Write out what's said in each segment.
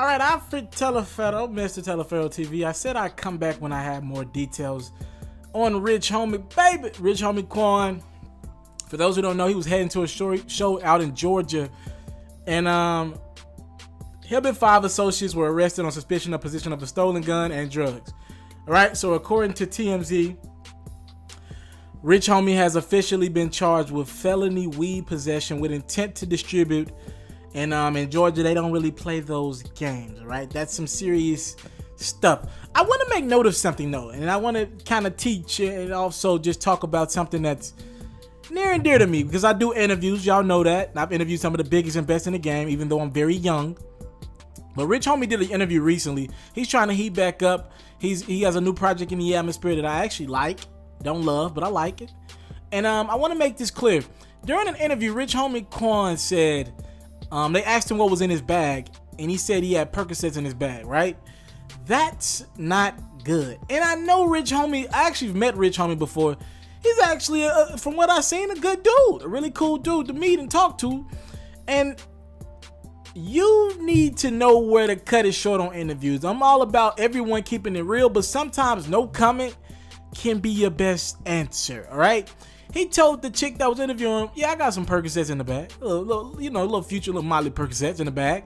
All right, I'm Mr. Teleferro TV. I said I'd come back when I had more details on Rich Homie Quan. For those who don't know, he was heading to a show out in Georgia, and him and 5 associates were arrested on suspicion of possession of a stolen gun and drugs. All right, so according to TMZ, Rich Homie has officially been charged with felony weed possession with intent to distribute. And in Georgia, they don't really play those games, right? That's some serious stuff. I want to make note of something, though, and I want to kind of teach and also just talk about something that's near and dear to me, because I do interviews. Y'all know that. I've interviewed some of the biggest and best in the game, even though I'm very young. But Rich Homie did an interview recently. He's trying to heat back up. He has a new project in the atmosphere that I actually like. Don't love, but I like it. And I want to make this clear. During an interview, Rich Homie Quan said, they asked him what was in his bag, and he said he had Percocets in his bag, right? That's not good. And I know Rich Homie, I actually met Rich Homie before. He's actually, from what I've seen, a good dude, a really cool dude to meet and talk to. And you need to know where to cut it short on interviews. I'm all about everyone keeping it real, but sometimes no comment can be your best answer, all right? He told the chick that was interviewing him, yeah, I got some Percocets in the bag. A little future, little Molly Percocets in the bag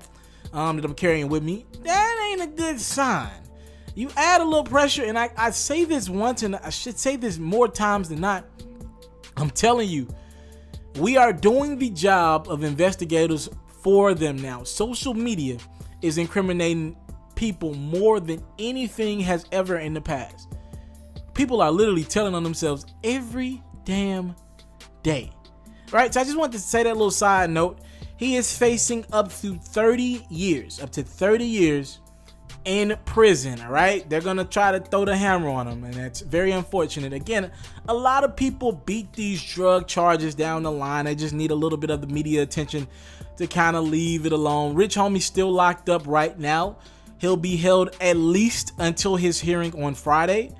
that I'm carrying with me. That ain't a good sign. You add a little pressure, and I say this once, and I should say this more times than not. I'm telling you, we are doing the job of investigators for them now. Social media is incriminating people more than anything has ever in the past. People are literally telling on themselves every damn day, right? So I just wanted to say that little side note. He is facing up to 30 years in prison, all right? They're gonna try to throw the hammer on him, and that's very unfortunate. Again, a lot of people beat these drug charges down the line. They just need a little bit of the media attention to kind of leave it alone. Rich Homie's still locked up right now. He'll be held at least until his hearing on Friday.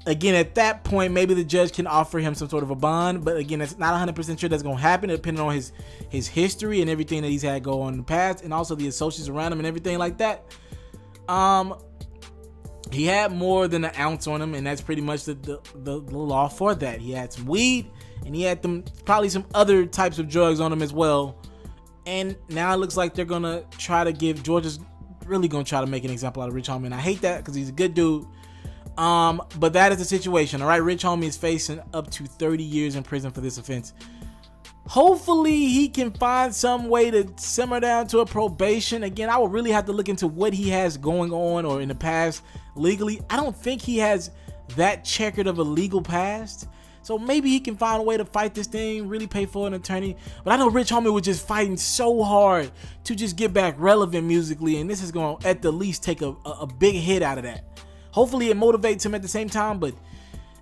Again, at that point, maybe the judge can offer him some sort of a bond, but again, it's not 100% sure that's going to happen, depending on his history and everything that he's had go on in the past, and also the associates around him and everything like that. He had more than an ounce on him, and that's pretty much the law for that. He had some weed, and he had probably some other types of drugs on him as well. And now it looks like they're going to try to Georgia's really going to try to make an example out of Rich Homie, and I hate that because he's a good dude. But that is the situation, all right? Rich Homie is facing up to 30 years in prison for this offense. Hopefully he can find some way to simmer down to a probation. Again, I would really have to look into what he has going on or in the past legally. I don't think he has that checkered of a legal past. So maybe he can find a way to fight this thing, really pay for an attorney. But I know Rich Homie was just fighting so hard to just get back relevant musically, and this is going to at the least take a big hit out of that. Hopefully it motivates him at the same time, but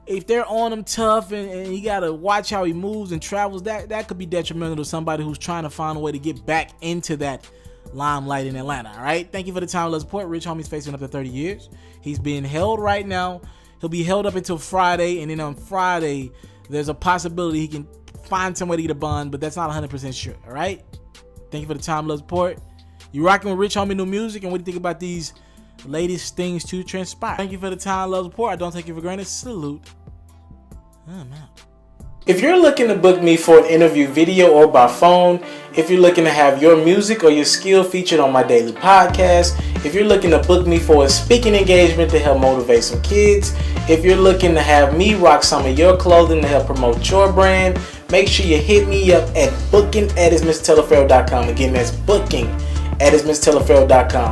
if they're on him tough and you got to watch how he moves and travels, that could be detrimental to somebody who's trying to find a way to get back into that limelight in Atlanta, all right? Thank you for the time. Let's support. Rich Homie's facing up to 30 years. He's being held right now. He'll be held up until Friday, and then on Friday, there's a possibility he can find some way to get a bond, but that's not 100% sure, all right? Thank you for the time. Let's support. You rocking with Rich Homie new music, and what do you think about these latest things to transpire? Thank you for the time, love, support. I don't take you for granted. Salute. I'm out. If you're looking to book me for an interview video or by phone, if you're looking to have your music or your skill featured on my daily podcast, if you're looking to book me for a speaking engagement to help motivate some kids, if you're looking to have me rock some of your clothing to help promote your brand, make sure you hit me up at booking@mrteleferro.com. Again, that's booking@mrteleferro.com.